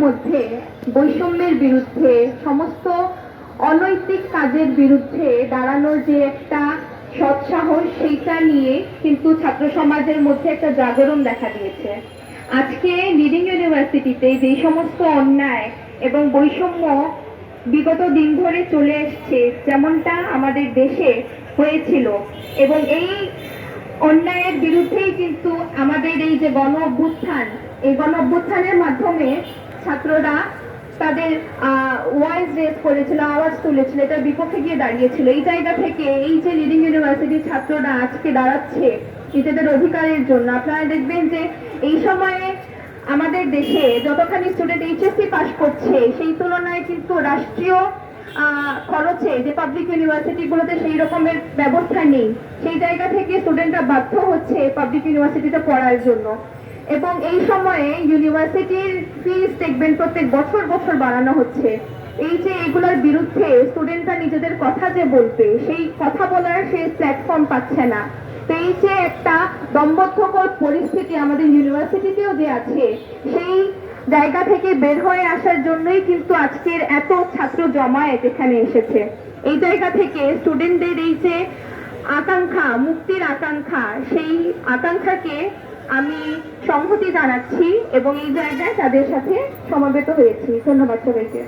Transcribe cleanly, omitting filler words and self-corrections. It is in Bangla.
মধ্যে বৈষম্যের বিরুদ্ধে, সমস্ত অনৈতিক কাজের বিরুদ্ধে দাঁড়ানোর যে একটা সৎসাহস, সেইটা নিয়ে কিন্তু ছাত্র সমাজের মধ্যে একটা জাগরণ দেখা দিয়েছে। আজকে লিডিং ইউনিভার্সিটিতে যে সমস্ত অন্যায় এবং বৈষম্য বিগত দিন ধরে চলে এসছে, যেমনটা আমাদের দেশে হয়েছিল, এবং এই অন্যায়ের বিরুদ্ধেই কিন্তু আমাদের এই যে গণ অভ্যুত্থান, এই গণ অভ্যুত্থানের মাধ্যমে ছাত্ররা তাদের ভয়েস রেজ করেছিল, আওয়াজ তুলেছিল, এটার বিপক্ষে গিয়ে দাঁড়িয়েছিল। এই জায়গা থেকে এই যে লিডিং ইউনিভার্সিটির ছাত্ররা আজকে দাঁড়াচ্ছে নিজেদের অধিকারের জন্য, আপনারা দেখবেন যে এই সময়ে আমাদের দেশে যতখানি স্টুডেন্ট এইচএসসি পাস করছে, সেই তুলনায় কিন্তু রাষ্ট্রীয় খরচে যে পাবলিক ইউনিভার্সিটিগুলোতে সেই রকমের ব্যবস্থা নেই। সেই জায়গা থেকে স্টুডেন্টরা বাধ্য হচ্ছে পাবলিক ইউনিভার্সিটিতে পড়ার জন্য। এবং এই সময়ে ইউনিভার্সিটির ফিস দেখবেন প্রত্যেক বছর বছর বাড়ানো হচ্ছে। এই যে এগুলোর বিরুদ্ধে স্টুডেন্টরা নিজেদের কথা যে বলবে, সেই কথা বলার সেই প্ল্যাটফর্ম পাচ্ছে না। তো এই যে একটা দম্বদ্ধকর পরিস্থিতি আমাদের ইউনিভার্সিটিতেও যে আছে, সেই জায়গা থেকে বের হয়ে আসার জন্যই কিন্তু আজকের এত ছাত্র জমায়েত এখানে এসেছে। এই জায়গা থেকে স্টুডেন্টদের এই যে আকাঙ্ক্ষা, মুক্তির আকাঙ্ক্ষা, সেই আকাঙ্ক্ষাকে আমি সংহতি জানাচ্ছি এবং এই জায়গায় তাদের সাথে সমবেত হয়েছি। ধন্যবাদ সবাইকে।